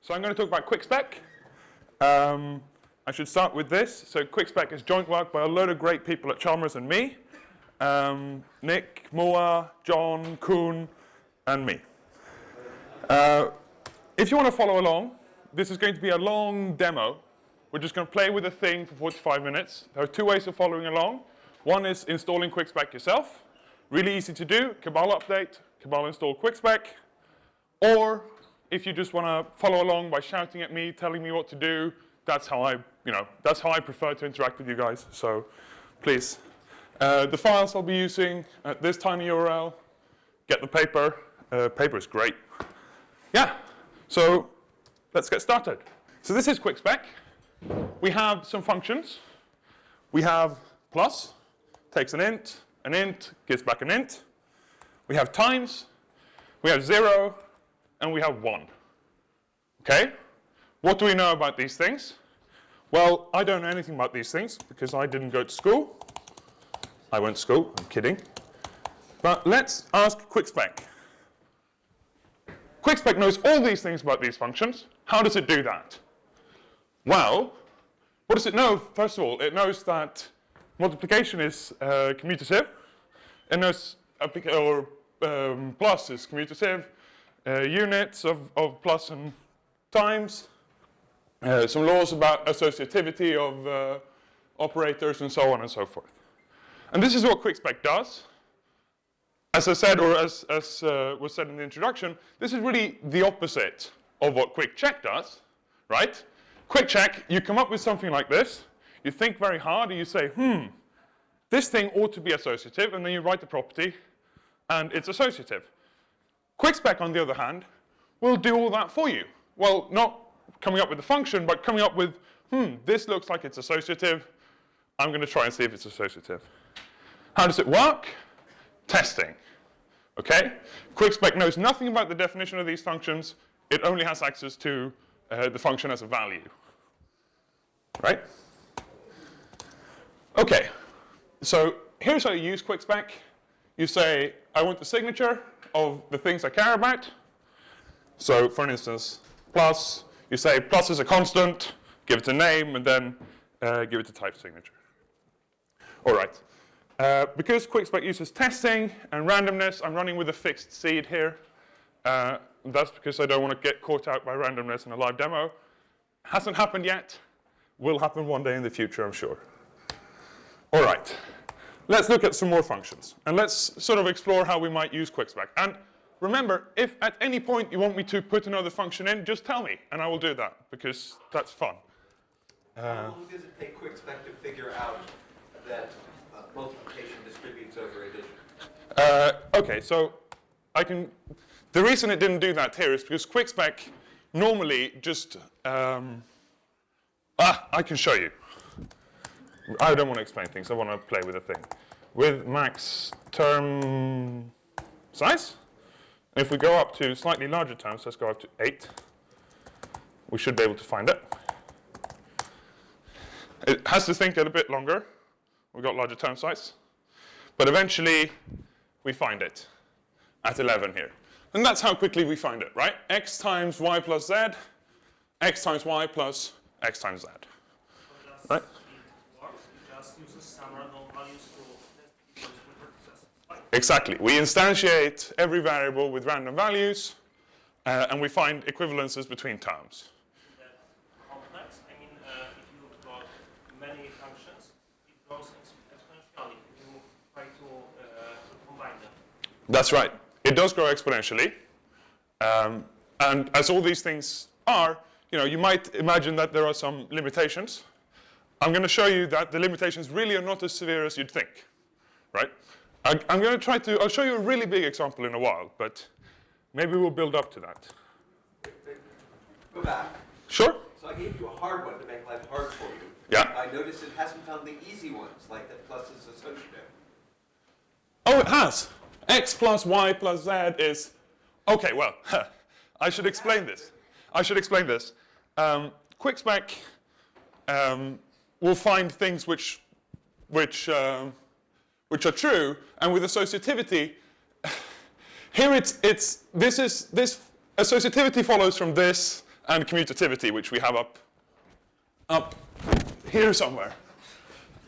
So I'm going to talk about QuickSpec. I should start with this. So QuickSpec is joint work by a load of great people at Chalmers and me. Nick, Moa, John, Kuhn, and me. If you want to follow along, this is going to be a long demo. We're just going to play with the thing for 45 minutes. There are two ways of following along. One is installing QuickSpec yourself. Really easy to do. Cabal update, Cabal install QuickSpec. Or if you just want to follow along by shouting at me, telling me what to do, that's how I prefer to interact with you guys. So please. The files I'll be using at this tiny URL. Get the paper. Paper is great. Yeah. So let's get started. So this is QuickSpec. We have some functions. We have plus, takes an int, gives back an int. We have times, we have 0, and we have 1. Okay? What do we know about these things? Well, I don't know anything about these things because I didn't go to school. I went to school, I'm kidding. But let's ask QuickSpec. QuickSpec knows all these things about these functions. How does it do that? Well, what does it know? First of all, it knows that multiplication is commutative. It knows plus is commutative. Units of plus and times. Some laws about associativity of operators and so on and so forth. And this is what QuickSpec does. As I said, or as was said in the introduction, this is really the opposite of what QuickCheck does, right? QuickCheck, you come up with something like this. You think very hard and you say, this thing ought to be associative, and then you write the property, and it's associative. QuickSpec, on the other hand, will do all that for you. Well, not coming up with the function, but coming up with, this looks like it's associative. I'm going to try and see if it's associative. How does it work? Testing. Okay? QuickSpec knows nothing about the definition of these functions. It only has access to the function as a value. Right? Okay. So here's how you use QuickSpec. You say, I want the signature of the things I care about. So for instance, plus, you say plus is a constant, give it a name, and then give it a type signature. All right. Because QuickSpec uses testing and randomness, I'm running with a fixed seed here. That's because I don't want to get caught out by randomness in a live demo. Hasn't happened yet. Will happen one day in the future, I'm sure. All right. Let's look at some more functions. And let's sort of explore how we might use QuickSpec. And remember, if at any point you want me to put another function in, just tell me, and I will do that, because that's fun. How long does it take QuickSpec to figure out that multiplication distributes over addition? Okay, so the reason it didn't do that here is because QuickSpec normally just, I can show you. I don't want to explain things, I want to play with a thing. With max term size, if we go up to slightly larger terms, let's go up to 8, we should be able to find it. It has to think a bit longer. We've got larger term size. But eventually, we find it at 11 here. And that's how quickly we find it, right? X times y plus z, x times y plus x times z. So right? It works, it just uses some random values to test vertices. Exactly. We instantiate every variable with random values, and we find equivalences between terms. Complex, I mean, if you've got many functions, it grows exponentially if you try to combine them. That's right. It does grow exponentially. And as all these things are, you might imagine that there are some limitations. I'm going to show you that the limitations really are not as severe as you'd think, right? I'm going to I'll show you a really big example in a while, but maybe we'll build up to that. Go back. Sure. So I gave you a hard one to make life hard for you. Yeah. I noticed it hasn't found the easy ones, like that plus is associative. Oh, it has. X plus y plus z is, okay, well, I should explain this. QuickSpec will find things which are true, and with associativity, here this associativity follows from this, and commutativity, which we have up here somewhere.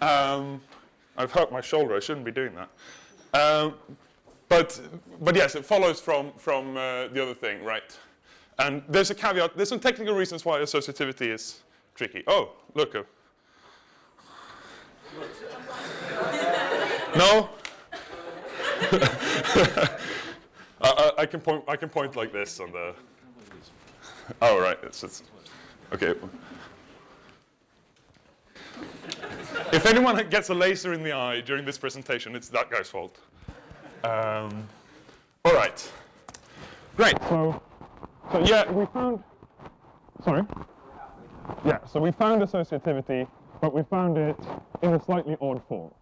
I've hurt my shoulder. I shouldn't be doing that. But yes, it follows from the other thing, right? And there's a caveat. There's some technical reasons why associativity is tricky. Oh, look. No. I can point like this on the. Oh right, it's okay. If anyone gets a laser in the eye during this presentation, it's that guy's fault. All right. Great. So yeah, we found. Sorry. Yeah. So we found associativity, but we found it in a slightly odd form,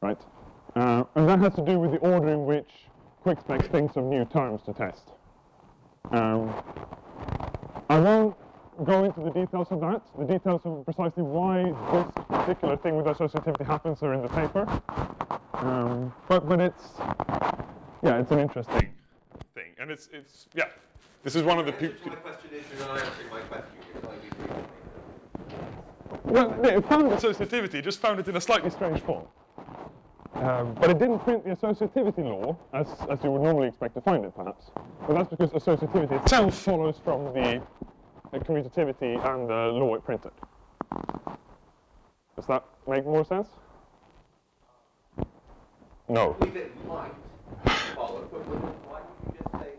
right? And that has to do with the order in which QuickSpec thinks of new terms to test. I won't go into the details of that. The details of precisely why this particular thing with associativity happens are in the paper. But it's an interesting thing, and it's yeah. This is one of the people. My question is, you're not answering my question. You're telling me Well, it found associativity, just found it in a slightly strange form. But it didn't print the associativity law as you would normally expect to find it, perhaps. But that's because associativity itself follows from the commutativity and the law it printed. Does that make more sense? No. I believe it might follow, but why don't you just say,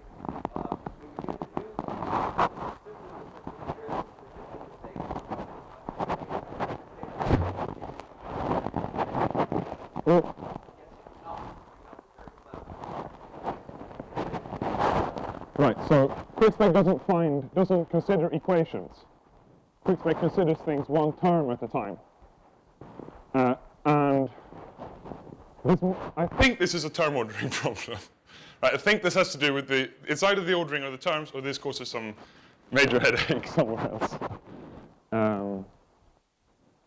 Well, right, so QuickSpec doesn't consider equations. QuickSpec considers things one term at a time. And I think this is a term ordering problem. Right, I think this has to do with it's either the ordering of the terms or this causes some major headache somewhere else.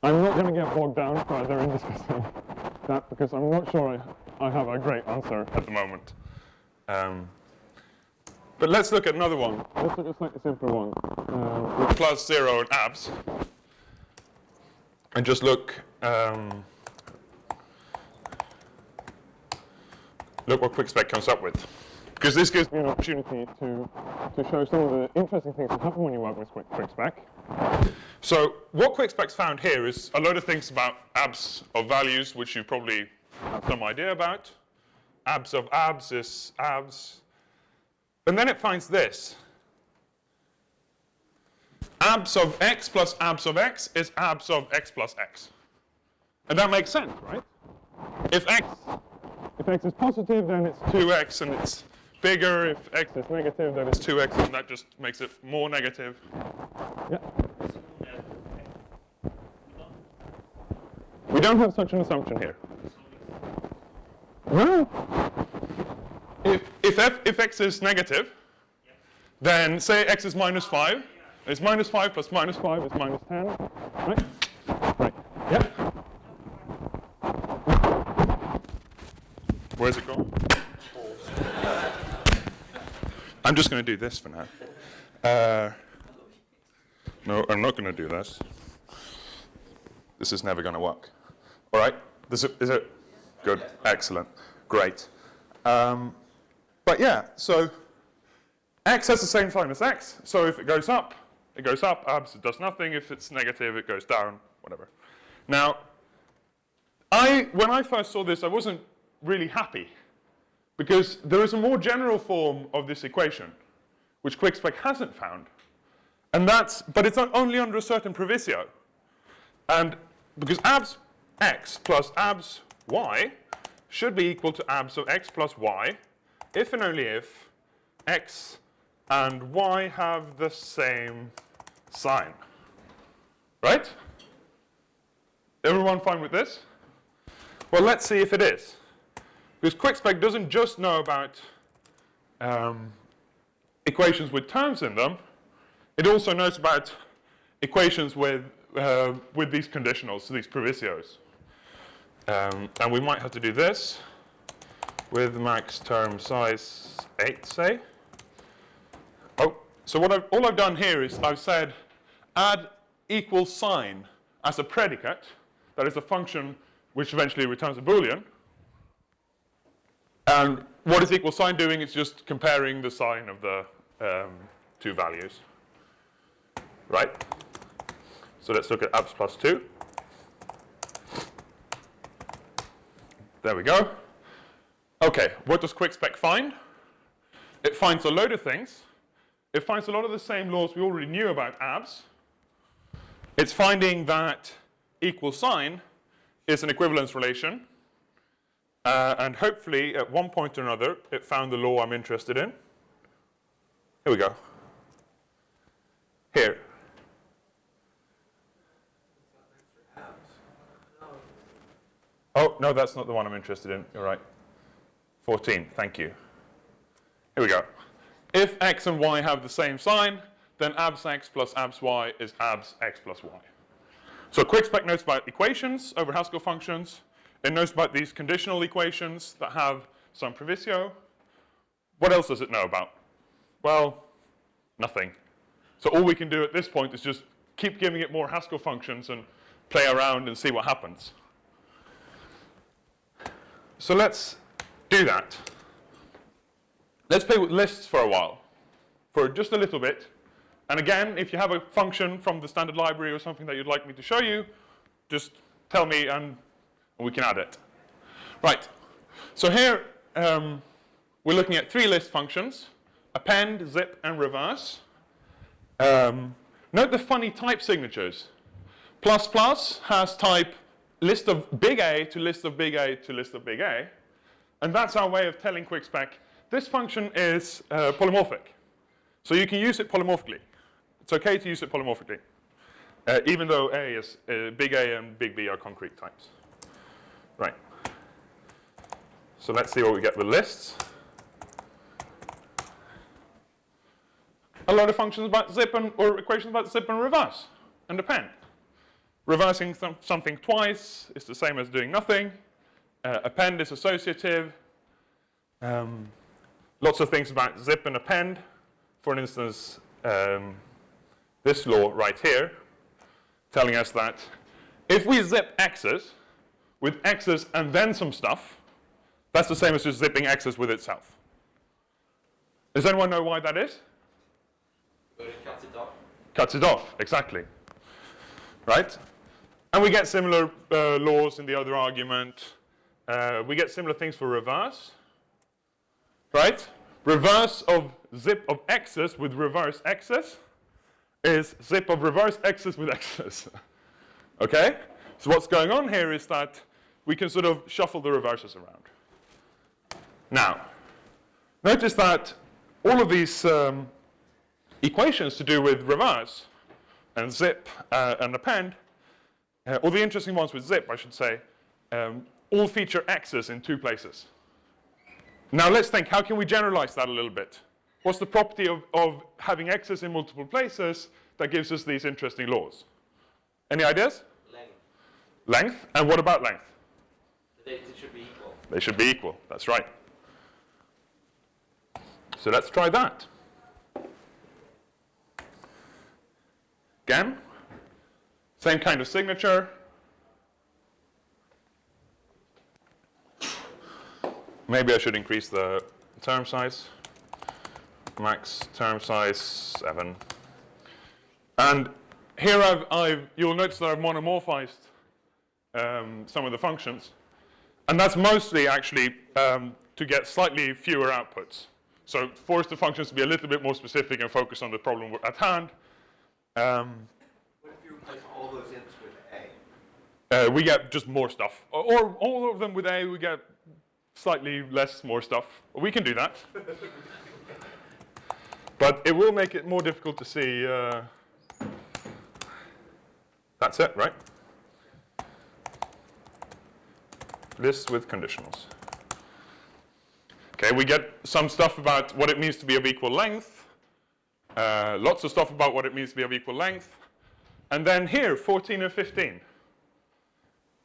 I'm not going to get bogged down further in discussing that because I'm not sure I have a great answer at the moment. But let's look at another one. Let's look at a slightly simpler one. With plus 0 and abs. And just look what QuickSpec comes up with. Because this gives me an opportunity to show some of the interesting things that happen when you work with QuickSpec. So what QuickSpec's found here is a load of things about abs of values, which you probably have some idea about. Abs of abs is abs. And then it finds this. Abs of x plus abs of x is abs of x plus x. And that makes sense, right? If x is positive, then it's 2x and it's bigger. If x is negative, then it's 2x and that just makes it more negative. Yeah. We don't have such an assumption here. No. If x is negative, then say x is minus 5. It's minus 5 plus minus 5 is minus 10. Right? Right. Yeah. Where's it gone? I'm just going to do this for now. No, I'm not going to do this. This is never going to work. All right? Is it? Good. Excellent. Great. But yeah, so x has the same sign as x. So if it goes up, abs, it does nothing. If it's negative, it goes down, whatever. Now, when I first saw this, I wasn't really happy because there is a more general form of this equation, which QuickSpec hasn't found. But it's only under a certain proviso. And because abs x plus abs y should be equal to abs of x plus y, if and only if x and y have the same sign. Right? Everyone fine with this? Well, let's see if it is. Because QuickSpec doesn't just know about equations with terms in them, it also knows about equations with these conditionals, these provisos. And we might have to do this with max term size 8, say. Oh, So all I've done here is I've said add equals sign as a predicate, that is a function which eventually returns a Boolean. And what is equal sign doing? It's just comparing the sign of the two values. Right? So let's look at abs plus 2. There we go. Okay, what does QuickSpec find? It finds a load of things. It finds a lot of the same laws we already knew about abs. It's finding that equal sign is an equivalence relation. And hopefully, at one point or another, it found the law I'm interested in. Here we go. Here. Oh, no, that's not the one I'm interested in. You're right. 14, thank you. Here we go. If x and y have the same sign, then abs x plus abs y is abs x plus y. So QuickSpec knows about equations over Haskell functions. It knows about these conditional equations that have some proviso. What else does it know about? Well, nothing. So all we can do at this point is just keep giving it more Haskell functions and play around and see what happens. So let's do that. Let's play with lists for a while, for just a little bit. And again, if you have a function from the standard library or something that you'd like me to show you, just tell me and we can add it. Right. So here we're looking at 3 list functions: append, zip, and reverse. Note the funny type signatures. Plus plus has type list of big A to list of big A to list of big A. And that's our way of telling QuickSpec this function is polymorphic. So you can use it polymorphically. It's okay to use it polymorphically, even though A is big A and big B are concrete types. Right. So let's see what we get with lists. A lot of functions about zip or equations about zip and reverse and append. Reversing something twice is the same as doing nothing. Append is associative. Lots of things about zip and append. For instance, this law right here, telling us that if we zip x's with x's and then some stuff, that's the same as just zipping x's with itself. Does anyone know why that is? But it cuts it off. Cuts it off, exactly. Right? And we get similar laws in the other argument. We get similar things for reverse. Right? Reverse of zip of x's with reverse x's is zip of reverse x's with x's. Okay? So what's going on here is that we can sort of shuffle the reverses around. Now, notice that all of these equations to do with reverse and zip and append, all the interesting ones with zip, I should say, all feature x's in 2 places. Now let's think, how can we generalize that a little bit? What's the property of having x's in multiple places that gives us these interesting laws? Any ideas? Length. Length? And what about length? They should be equal. They should be equal, that's right. So let's try that. Again, same kind of signature. Maybe I should increase the term size. Max term size 7. And here you'll notice that I've monomorphized some of the functions. And that's mostly actually to get slightly fewer outputs. So force the functions to be a little bit more specific and focus on the problem at hand. What if you replace all those ints with A? We get just more stuff. Or all of them with A, we get slightly less more stuff. We can do that. But it will make it more difficult to see. That's it, right? Lists with conditionals. Okay, we get some stuff about what it means to be of equal length. Lots of stuff about what it means to be of equal length. And then here, 14 and 15.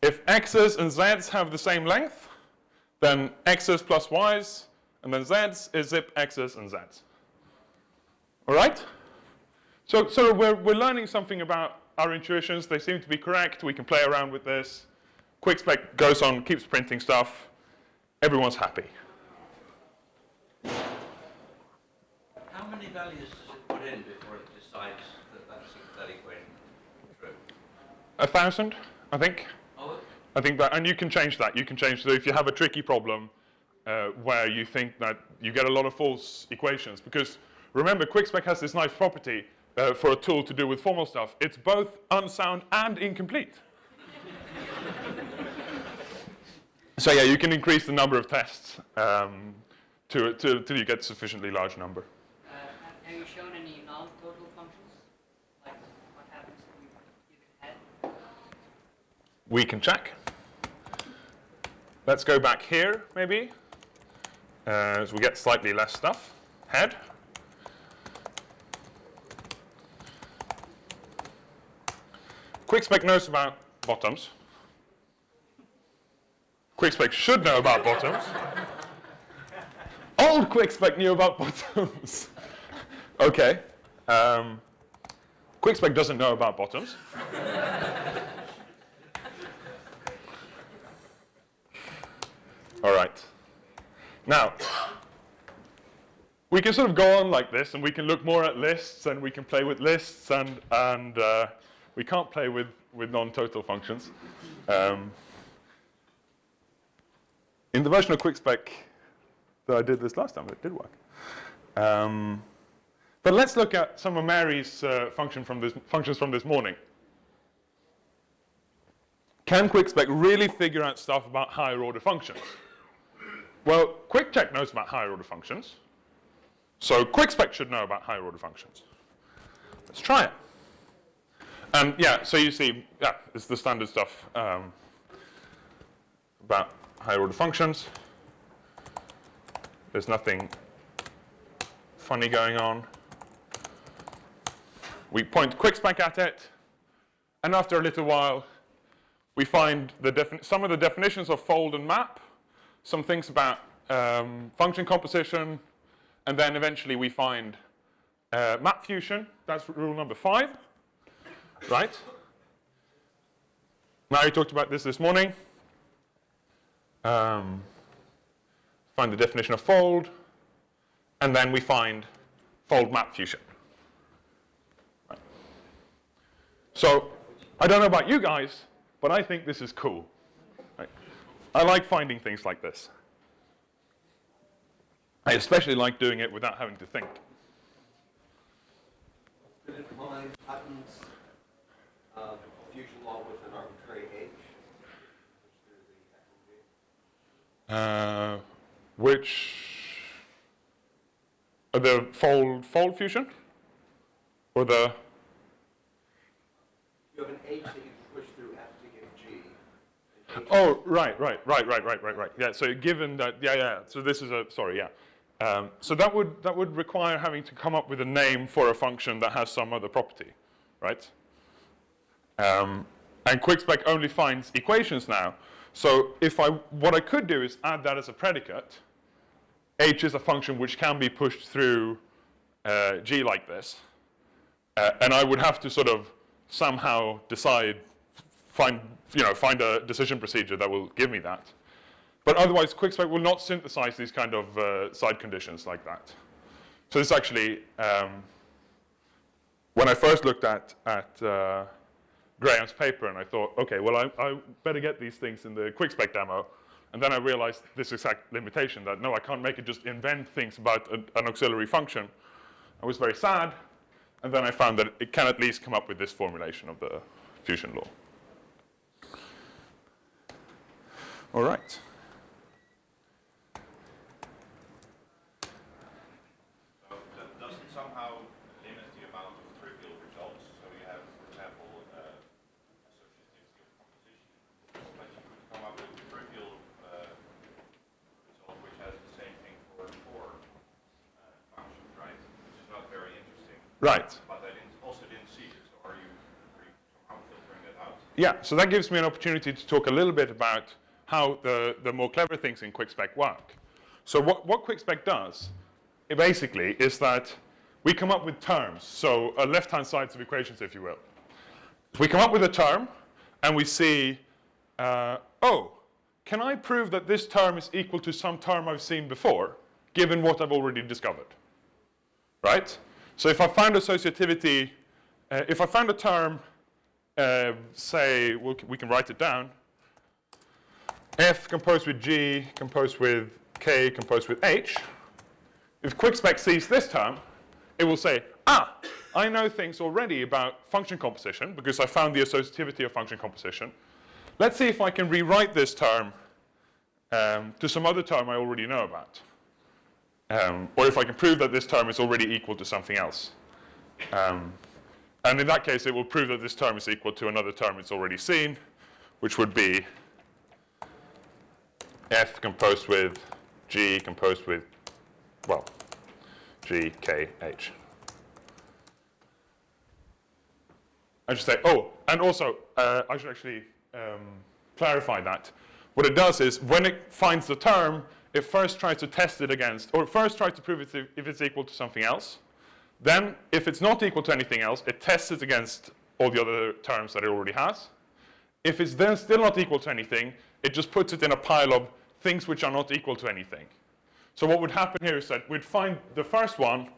If x's and z's have the same length, then x's plus y's, and then z's is zip x's and z's. All right? So we're learning something about our intuitions. They seem to be correct. We can play around with this. QuickSpec goes on, keeps printing stuff. Everyone's happy. How many values does it put in before it decides that equation is true? 1,000, I think. Oh, okay. I think that, and you can change that. You can change that if you have a tricky problem where you think that you get a lot of false equations. Because remember, QuickSpec has this nice property for a tool to do with formal stuff. It's both unsound and incomplete. So yeah, you can increase the number of tests till you get a sufficiently large number. Have you shown any non-total functions? Like what happens when you give it head? We can check. Let's go back here, maybe, as we get slightly less stuff. Head. QuickSpec knows about bottoms. QuickSpec should know about bottoms. Old QuickSpec knew about bottoms. Okay. QuickSpec doesn't know about bottoms. All right. Now, we can sort of go on like this, and we can look more at lists, and we can play with lists, and we can't play with non-total functions. In the version of QuickSpec that I did this last time, it did work. But let's look at some of Mary's functions from this morning. Can QuickSpec really figure out stuff about higher order functions? Well, QuickCheck knows about higher order functions, so QuickSpec should know about higher order functions. Let's try it. And yeah, so you see, yeah, it's the standard stuff about higher order functions. There's nothing funny going on. We point QuickSpec at it, and after a little while, we find some of the definitions of fold and map, some things about function composition, and then eventually we find map fusion. That's rule number 5, right? Mary talked about this morning. Find the definition of fold, and then we find fold map fusion. Right. So I don't know about you guys, but I think this is cool. Right. I like finding things like this. I especially like doing it without having to think. Could it find Hutton's fusion law with an arbitrary h? Which the fold fusion, or the? You have an h that you can push through f to give g. Oh, right. Yeah. So given that, yeah. So this is sorry, yeah. So that would require having to come up with a name for a function that has some other property, right? And QuickSpec only finds equations now. So what I could do is add that as a predicate. H is a function which can be pushed through G like this, and I would have to sort of somehow find a decision procedure that will give me that. But otherwise, QuickSpec will not synthesize these kind of side conditions like that. So this actually, when I first looked at Graham's paper, and I thought, okay, well, I better get these things in the QuickSpec demo. And then I realized this exact limitation, that no, I can't make it just invent things about an auxiliary function. I was very sad, and then I found that it can at least come up with this formulation of the fusion law. All right. So that doesn't somehow limit the amount of trivial results. So you have, for example, associativity of composition, but you could come up with a trivial result which has the same thing for functions, right? Which is not very interesting. Right. But I also didn't see it. So are you somehow filtering that out? Yeah, so that gives me an opportunity to talk a little bit about how the more clever things in QuickSpec work. So what QuickSpec does, basically, is that we come up with terms, so left-hand sides of equations, if you will. We come up with a term, and we see, oh, can I prove that this term is equal to some term I've seen before, given what I've already discovered? Right? So if I find associativity, if I find a term, say, we can write it down, f composed with g, composed with k, composed with h, if QuickSpec sees this term, it will say, ah, I know things already about function composition because I found the associativity of function composition. Let's see if I can rewrite this term to some other term I already know about. Or if I can prove that this term is already equal to something else. And in that case, it will prove that this term is equal to another term it's already seen, which would be f composed with g composed with, well, g, k, h. I should say, oh, and also, I should actually clarify that. What it does is, when it finds the term, it first tries to test it against, or first tries to prove if it's equal to something else. Then, if it's not equal to anything else, it tests it against all the other terms that it already has. If it's then still not equal to anything, it just puts it in a pile of things which are not equal to anything. So what would happen here is that we'd find the first one,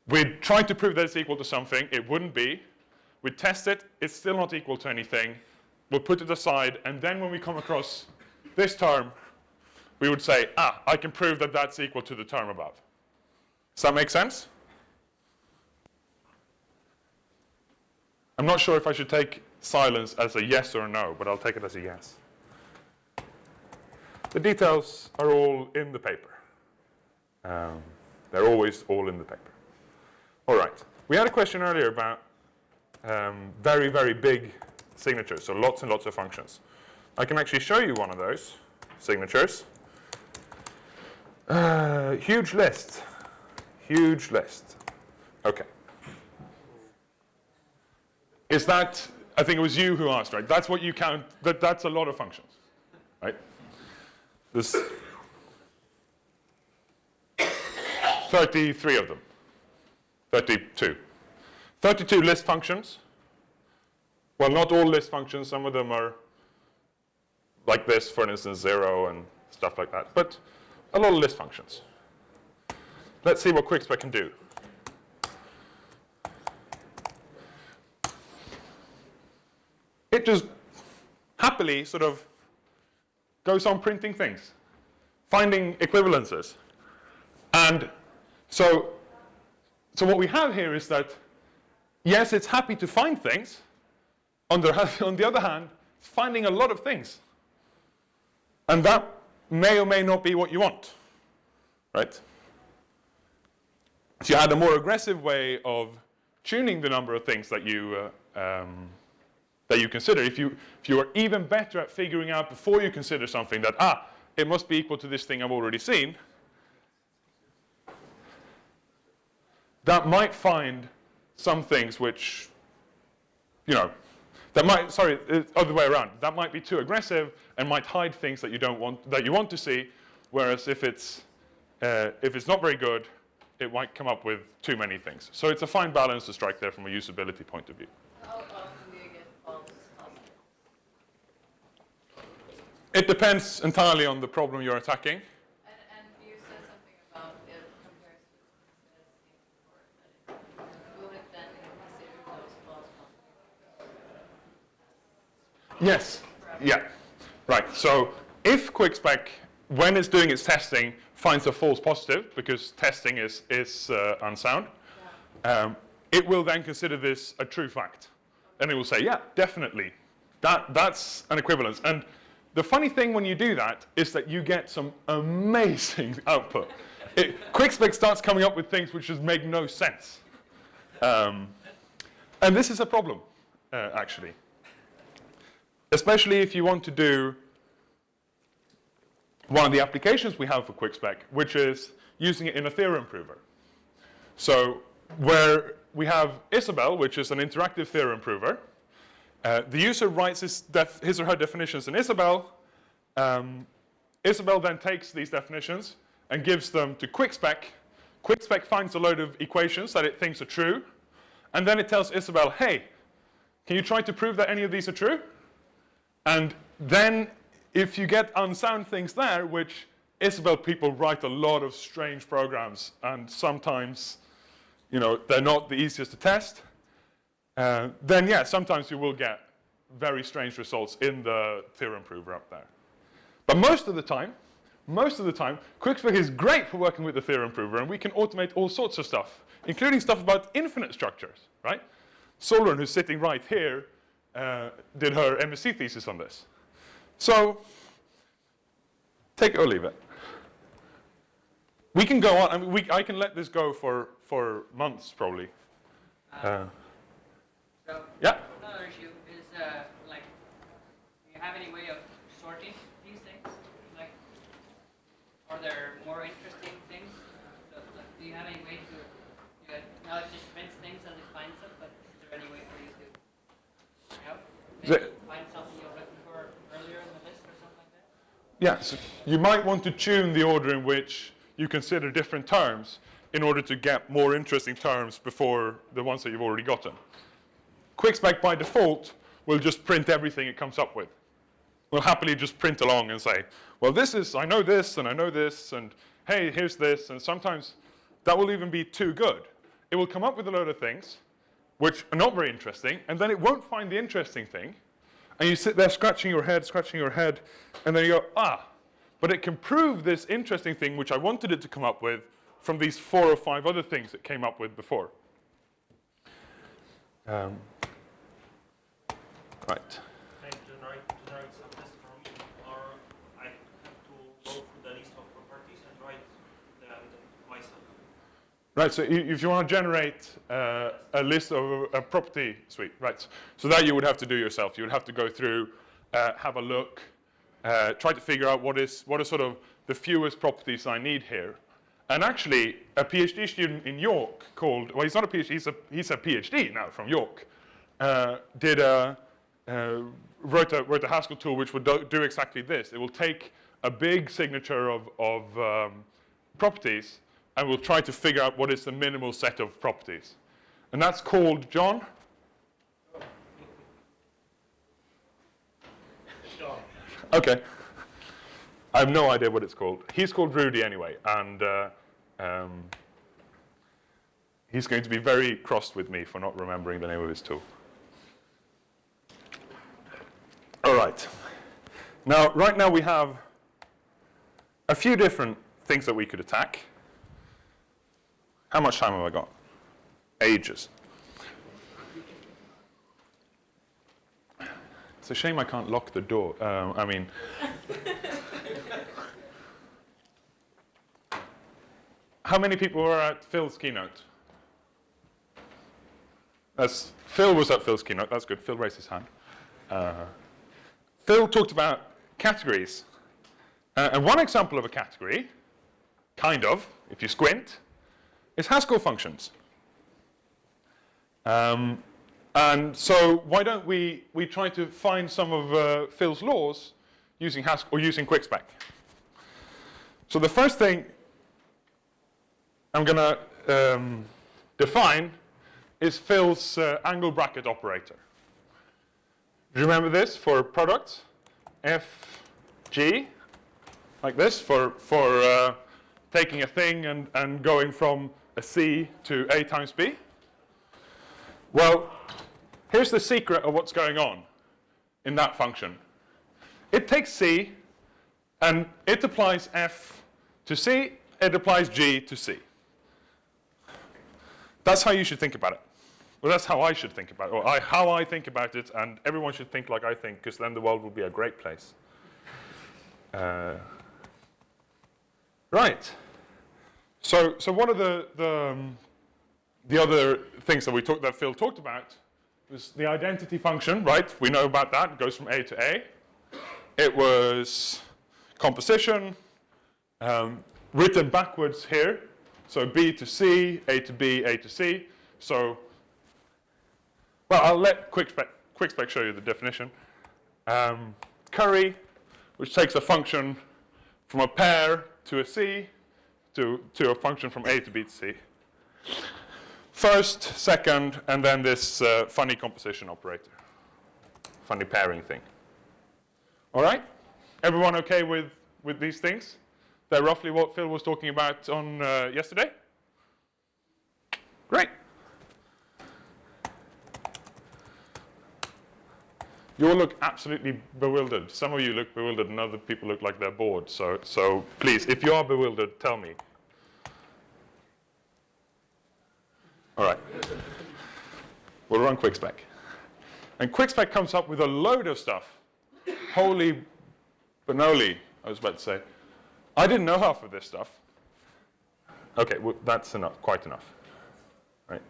we'd try to prove that it's equal to something, it wouldn't be. We'd test it, it's still not equal to anything. We'll put it aside, and then when we come across this term, we would say, ah, I can prove that that's equal to the term above. Does that make sense? I'm not sure if I should take silence as a yes or a no, but I'll take it as a yes. The details are all in the paper. They're always all in the paper. All right. We had a question earlier about very, very big signatures, so lots and lots of functions. I can actually show you one of those signatures. Huge list. Huge list. Okay. Is that, I think it was you who asked, right? That's what you count, that's a lot of functions, right? There's 33 of them. 32. 32 list functions. Well, not all list functions. Some of them are like this, for instance, 0 and stuff like that. But a lot of list functions. Let's see what QuickSpec can do. It just happily sort of goes on printing things, finding equivalences. And so what we have here is that, yes, it's happy to find things. On the other hand, it's finding a lot of things. And that may or may not be what you want, right? If you had a more aggressive way of tuning the number of things that you consider, if you are even better at figuring out before you consider something that, it must be equal to this thing I've already seen, that might find some things which, that might, sorry, other way around. That might be too aggressive and might hide things that you want to see, whereas if it's not very good, it might come up with too many things. So it's a fine balance to strike there from a usability point of view. How often do you get false positives? It depends entirely on the problem you're attacking. And you said something about it compares to will it then consider those false positives? Yes. Yeah. Right. So if QuickSpec, when it's doing its testing, finds a false positive, because testing is unsound, it will then consider this a true fact. And it will say, yeah, definitely. That's an equivalence. And the funny thing when you do that is that you get some amazing output. QuickSpec starts coming up with things which just make no sense. And this is a problem, actually. Especially if you want to do one of the applications we have for QuickSpec, which is using it in a theorem prover. So where we have Isabel, which is an interactive theorem prover, the user writes his or her definitions in Isabel. Isabel then takes these definitions and gives them to QuickSpec QuickSpec finds a load of equations that it thinks are true, and then it tells Isabel, hey, can you try to prove that any of these are true? And then if you get unsound things there, which Isabel people write a lot of strange programs, and sometimes, you know, they're not the easiest to test, then yeah, sometimes you will get very strange results in the theorem prover up there. But most of the time, QuickSpec is great for working with the theorem prover, and we can automate all sorts of stuff, including stuff about infinite structures, right? Solon, who's sitting right here, did her MSc thesis on this. So, take it or leave it. We can go on. I mean, I can let this go for months, probably. So, yeah. another issue is like, do you have any way of sorting these things? Like, are there more interesting things? So, like, do you have any way to? Now it just prints things as it finds them, but is there any way for you to, you know, maybe find something you're looking for earlier in the list or something like that? Yeah. So you might want to tune the order in which you consider different terms in order to get more interesting terms before the ones that you've already gotten. QuickSpec by default will just print everything it comes up with. We'll happily just print along and say, well, this is, I know this, and I know this, and hey, here's this, and sometimes that will even be too good. It will come up with a load of things which are not very interesting, and then it won't find the interesting thing, and you sit there scratching your head, and then you go, ah, but it can prove this interesting thing which I wanted it to come up with from these 4 or 5 other things it came up with before. Right. Can I generate some test from me, or I have to go through the list of properties and write them myself? Right, so if you want to generate a list of a property suite, right, so that you would have to do yourself. You would have to go through, have a look, try to figure out what is sort of the fewest properties I need here. And actually, a PhD student in York called, well, he's not a PhD, he's a PhD now from York, wrote a Haskell tool which would do exactly this. It will take a big signature of properties and will try to figure out what is the minimal set of properties. And that's called, John? Okay. I have no idea what it's called. He's called Rudy anyway, and he's going to be very cross with me for not remembering the name of his tool. All right. Now, right now we have a few different things that we could attack. How much time have I got? Ages. It's a shame I can't lock the door. How many people were at Phil's keynote? Phil was at Phil's keynote. That's good. Phil raised his hand. Phil talked about categories. And one example of a category, kind of, if you squint, is Haskell functions. And so why don't we try to find some of Phil's laws using Haskell or using QuickSpec. So the first thing I'm going to define is Phil's angle bracket operator. Do you remember this for products? FG, like this, for taking a thing and going from a C to A times B? Well, here's the secret of what's going on in that function. It takes C, and it applies F to C, it applies G to C. That's how you should think about it. Well, that's how I should think about it, or how I think about it, and everyone should think like I think, because then the world will be a great place. Right. So one of the other things that Phil talked about was the identity function, right? We know about that. It goes from A to A. It was composition, written backwards here. So B to C, A to B, A to C. So, well, I'll let QuickSpec show you the definition. Curry, which takes a function from a pair to a C, to a function from A to B to C. First, second, and then this funny composition operator. Funny pairing thing. All right? Everyone okay with these things? They're roughly what Phil was talking about on yesterday? Great. You all look absolutely bewildered. Some of you look bewildered and other people look like they're bored. So please, if you are bewildered, tell me. All right. We'll run QuickSpec. And QuickSpec comes up with a load of stuff. Holy Benoli, I was about to say. I didn't know half of this stuff. Okay, well, that's enough, quite enough. Right.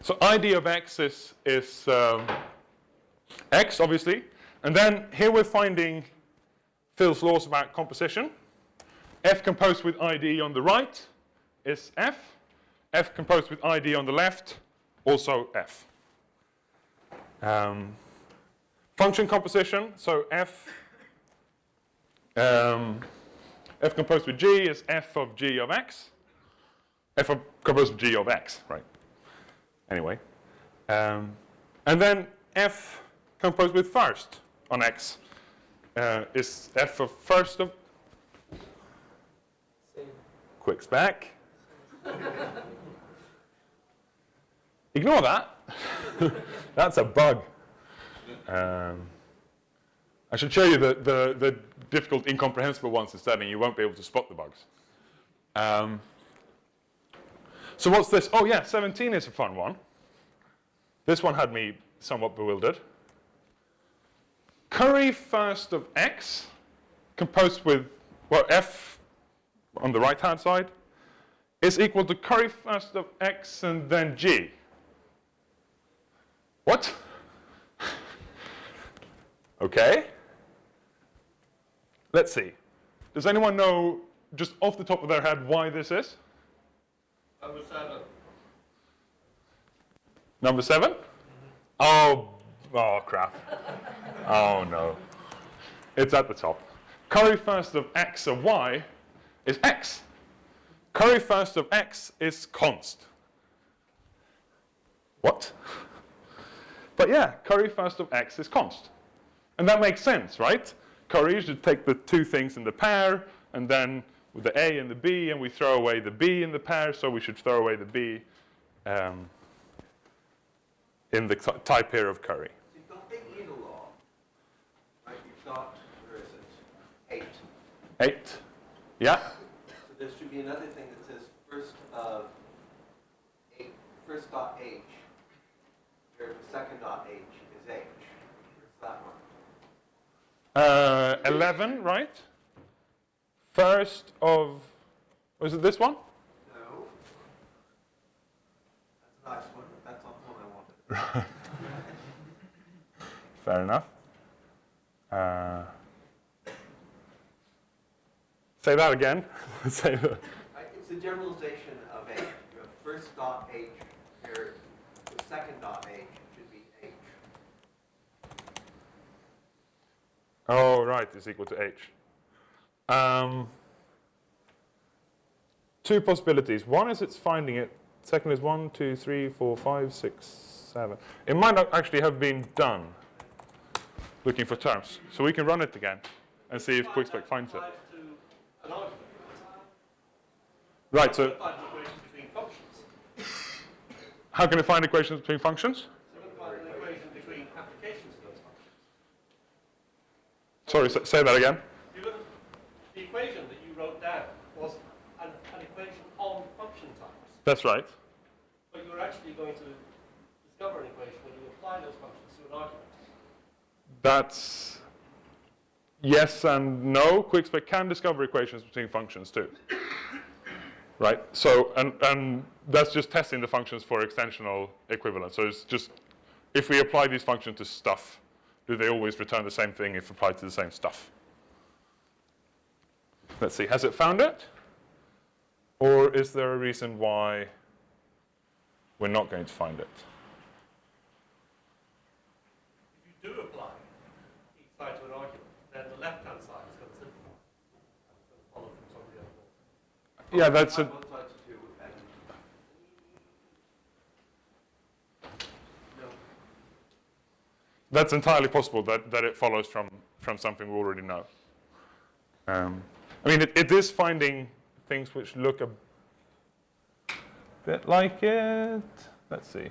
So ID of x is x, obviously. And then here we're finding Phil's laws about composition. F composed with ID on the right is F. F composed with ID on the left, also F. Function composition, so F composed with G is F of G of X. Composed with G of X, right. Anyway. And then F composed with first on X is F of first of QuickSpec. Ignore that. That's a bug. I should show you the difficult, incomprehensible ones instead, and you won't be able to spot the bugs. So what's this? Oh yeah, 17 is a fun one. This one had me somewhat bewildered. Curry first of x composed with, well, f on the right-hand side is equal to curry first of x and then g. What? Okay. Let's see. Does anyone know, just off the top of their head, why this is? Number 7. Number 7? Oh, crap. Oh, no. It's at the top. Curry first of x of y is x. Curry first of x is const. What? But yeah, curry first of x is const. And that makes sense, right? Curry should take the two things in the pair, and then with the a and the b, and we throw away the b in the pair, so we should throw away the b in the type here of curry. You've got the either law, right? You've got, where is it? 8. 8. Yeah. So there should be another thing that says first of first dot h, where the second dot h is h. Where's that one? 11, right? First of, was it this one? No. That's a nice one, but that's not the one I wanted. Fair enough. Say that again. Say that. Right, it's a generalization of h. You have first dot h, where the second dot h should be h. Oh, right, is equal to h. Two possibilities. One is it's finding it. Second is 1, 2, 3, 4, 5, 6, 7. It might not actually have been done looking for terms. So we can run it again and see if QuickSpec finds it. An argument. Right, so Find equations between functions. how can it find equations between functions? So we're going to find an equation between applications of those functions. Sorry, say that again. You look at the equation that you wrote down was an equation on function types. That's right. But you were actually going to discover an equation when you apply those functions to an argument. That's yes and no. QuickSpec can discover equations between functions too. Right? So, and that's just testing the functions for extensional equivalence. So it's just, if we apply these functions to stuff, do they always return the same thing if applied to the same stuff? Let's see, has it found it? Or is there a reason why we're not going to find it? If you do apply each side to an argument, then the left-hand side is going to simplify. It's going to follow from some of the other laws. Yeah, that's a, Both sides of 2 and... No. that's entirely possible that it follows from something we already know. I mean, it is finding things which look a bit like it. Let's see.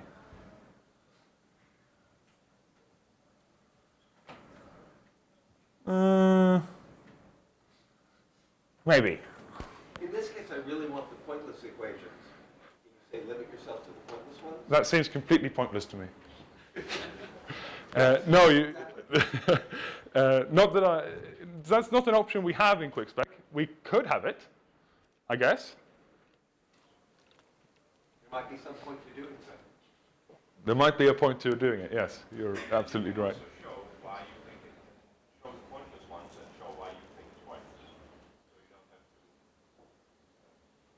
Maybe. In this case, I really want the pointless equations. Can you say limit yourself to the pointless ones? That seems completely pointless to me. No, you, not that that's not an option we have in QuickSpec. We could have it, I guess. There might be some point to doing so. There might be a point to doing it, yes. You're absolutely right. Also show why you think it, show the pointless ones and show why you think it's pointless. So you don't have to,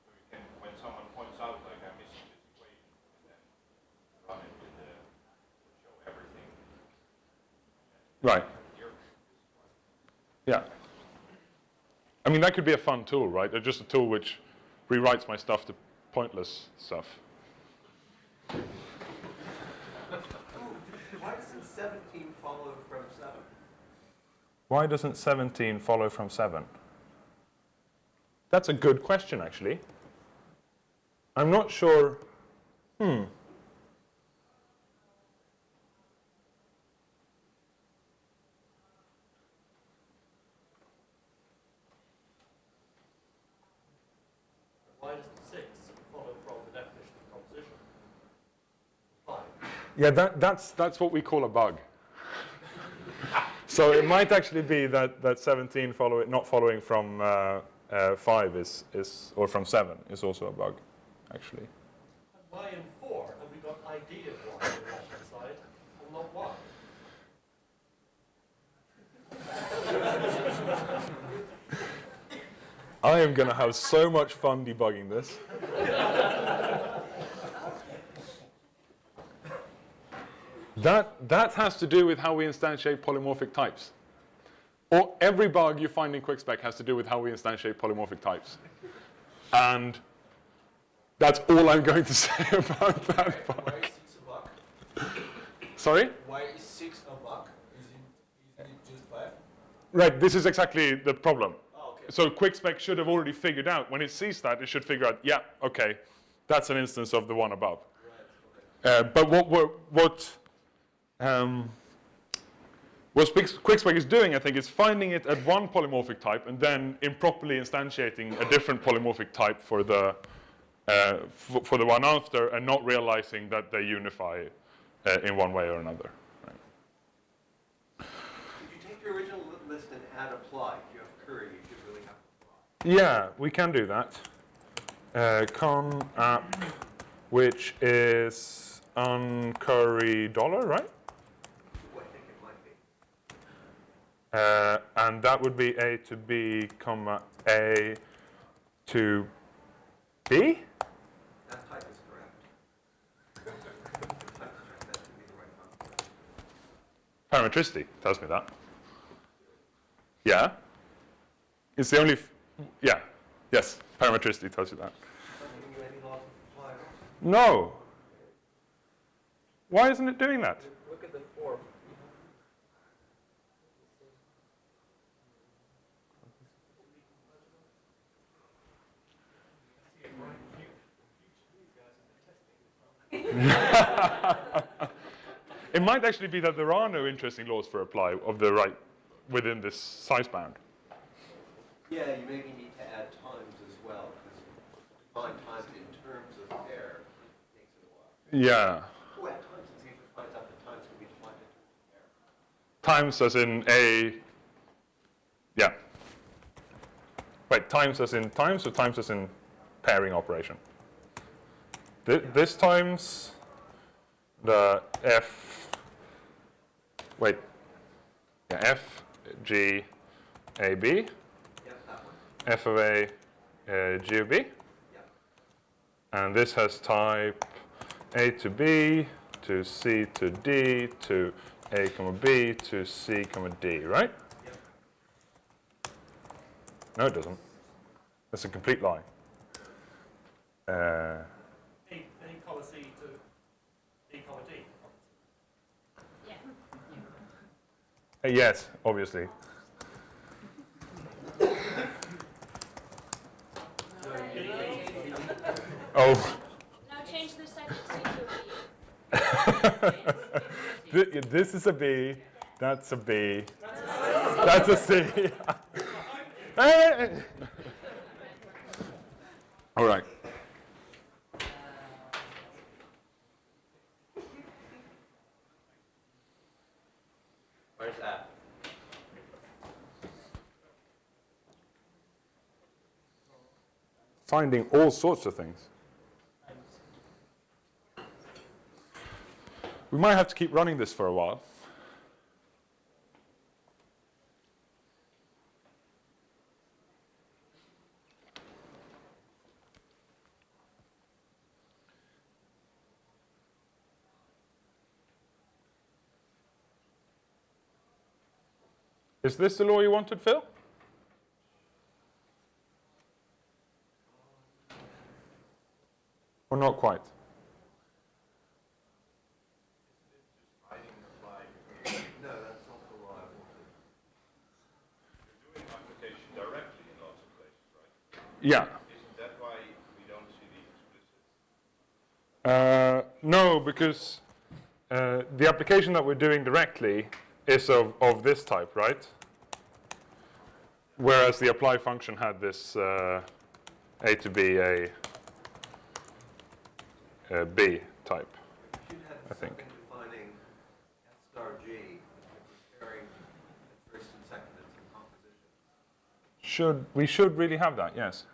so you can, when someone points out like I'm missing this equation, and then run it with the, show everything. Right. Here. Yeah. I mean, that could be a fun tool, right? Just a tool which rewrites my stuff to pointless stuff. Why doesn't 17 follow from 7? Why doesn't 17 follow from 7? That's a good question, actually. I'm not sure. Why doesn't 6 follow from the definition of composition? 5. Yeah, that's what we call a bug. So it might actually be that 17 not following from 5 is or from 7 is also a bug, actually. And y and 4, have we got ID of y on the right-hand side, and not y? I am going to have so much fun debugging this. That has to do with how we instantiate polymorphic types. Or every bug you find in QuickSpec has to do with how we instantiate polymorphic types. And that's all I'm going to say about that bug. Why is 6 a bug? Sorry? Why is 6 a bug? Isn't it just 5? Right, this is exactly the problem. Oh, okay. So QuickSpec should have already figured out, when it sees that, it should figure out, yeah, okay, that's an instance of the one above. Right, okay. But what QuickSpec is doing, I think, is finding it at one polymorphic type and then improperly instantiating a different polymorphic type for the one after, and not realizing that they unify in one way or another. If you take your original list and add apply, if you have curry, you should really have apply. Yeah, we can do that. Con app, which is uncurry $, right? I think it might be. And that would be A to B, comma A to B? That type is correct. Type is correct. That should be the right one. Parametricity tells me that. Yeah. It's the only, yeah, yes, parametricity tells you that. Not giving you any laws of apply. No. Why isn't it doing that? Look at the 4. It might actually be that there are no interesting laws for apply of the right within this size bound. Yeah, you maybe need to add times as well, because define times in terms of pair makes it a while. Yeah. Oh, add times and see if it finds out that times can be defined in terms of pair. Times as in a, yeah. Wait, times as in times or times as in pairing operation? This times the F, wait, yeah, F, G, A, B, Yep, that one. F of A, G of B. Yep. And this has type A to B to C to D to A comma B to C comma D, right? Yep. No, it doesn't. That's a complete lie. A comma C to B comma D. Yes, obviously. Oh. Now change the second C to a B. This is a B, that's a B, that's a C. Hey! All right. Where's F? Finding all sorts of things. We might have to keep running this for a while. Is this the law you wanted, Phil? Or not quite? No, that's not the law I wanted. You're doing application directly in lots of places, right? Yeah. Isn't that why we don't see the explicit? No, because the application that we're doing directly is of this type, right? Whereas the apply function had this A to B, A B type. You should have I think. something defining F star G, comparing first and second and some composition. We should really have that, yes.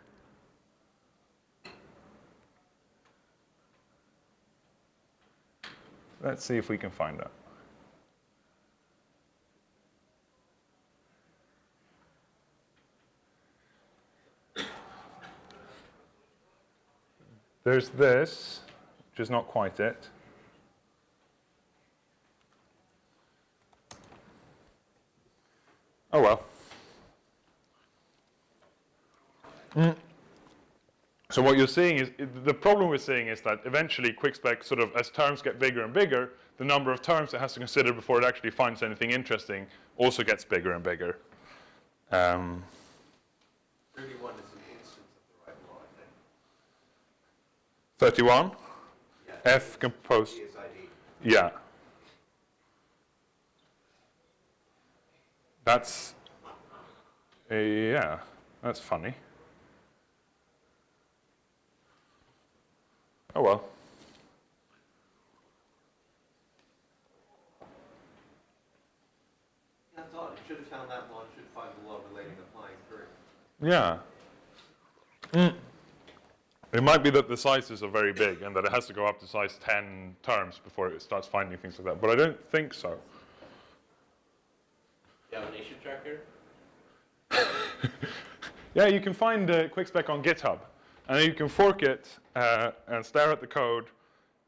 Let's see if we can find that. There's this, which is not quite it. Oh well. So what you're seeing is, the problem we're seeing is that eventually QuickSpec sort of, as terms get bigger and bigger, the number of terms it has to consider before it actually finds anything interesting also gets bigger and bigger. 31 is an instance of the right law, I think. 31, Yeah, F composed, G is ID. yeah. That's, yeah, that's funny. Oh well. Yeah, that's odd. It should have found that law, it should find the law relating applying through. Yeah. It might be that the sizes are very big and that it has to go up to size 10 terms before it starts finding things like that, but I don't think so. Do you have an issue tracker? Yeah, you can find QuickSpec on GitHub, and then you can fork it and stare at the code,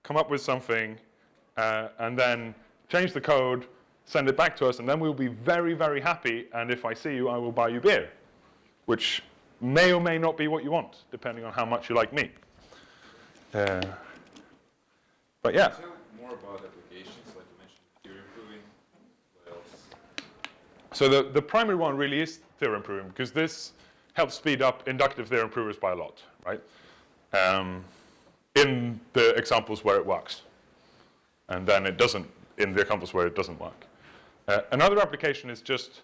come up with something, and then change the code, send it back to us, and then we'll be very, very happy, and if I see you, I will buy you beer, which may or may not be what you want, depending on how much you like me. But yeah. So more about applications, like you mentioned, theorem proving. What else? So the primary one really is theorem proving, because this helps speed up inductive theorem provers by a lot, right? In the examples where it works. And then it doesn't in the examples where it doesn't work. Another application is just,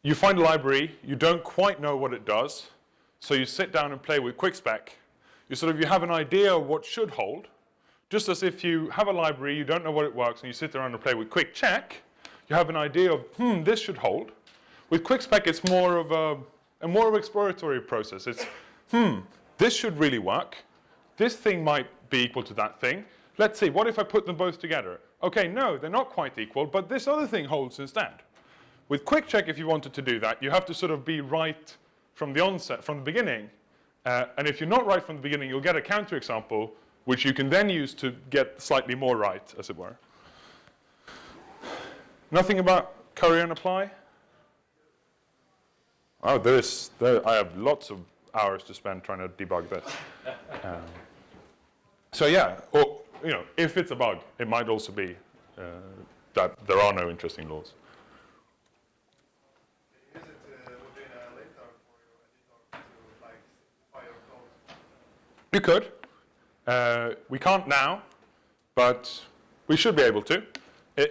you find a library, you don't quite know what it does, so you sit down and play with QuickSpec. You have an idea of what should hold, just as if you have a library, you don't know what it works, and you sit around and play with QuickCheck, you have an idea of, this should hold. With QuickSpec, it's more of a more of an exploratory process. It's, this should really work. This thing might be equal to that thing. Let's see, what if I put them both together? Okay, no, they're not quite equal, but this other thing holds instead. With QuickCheck, if you wanted to do that, you have to sort of be right from the onset, from the beginning. And if you're not right from the beginning, you'll get a counterexample, which you can then use to get slightly more right, as it were. Nothing about curry and apply? Oh, I have lots of hours to spend trying to debug this. So yeah, or if it's a bug, it might also be that there are no interesting laws. Is it within a later for your editor to like simplify your code? You could. We can't now, but we should be able to.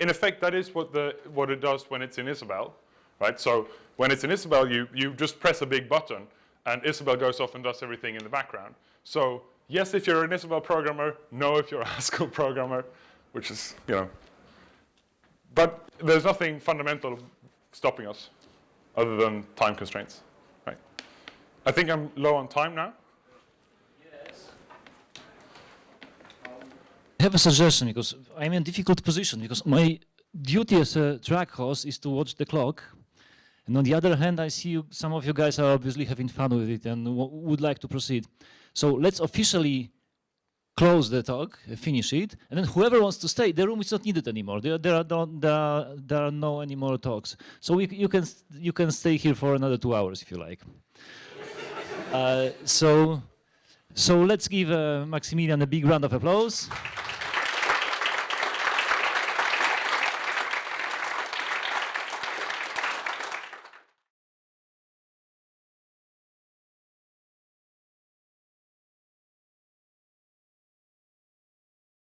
In effect, that is what it does when it's in Isabelle, right? So when it's in Isabelle, you just press a big button, and Isabelle goes off and does everything in the background. So yes, if you're an Isabelle programmer, no if you're a Haskell programmer, which is, but there's nothing fundamental stopping us other than time constraints, right? I think I'm low on time now. I have a suggestion because I'm in a difficult position because my duty as a track host is to watch the clock. And on the other hand, I see some of you guys are obviously having fun with it and would like to proceed. So let's officially close the talk, finish it, and then whoever wants to stay, the room is not needed anymore. There are no any more talks. So you can stay here for another 2 hours if you like. So let's give Maximilian a big round of applause.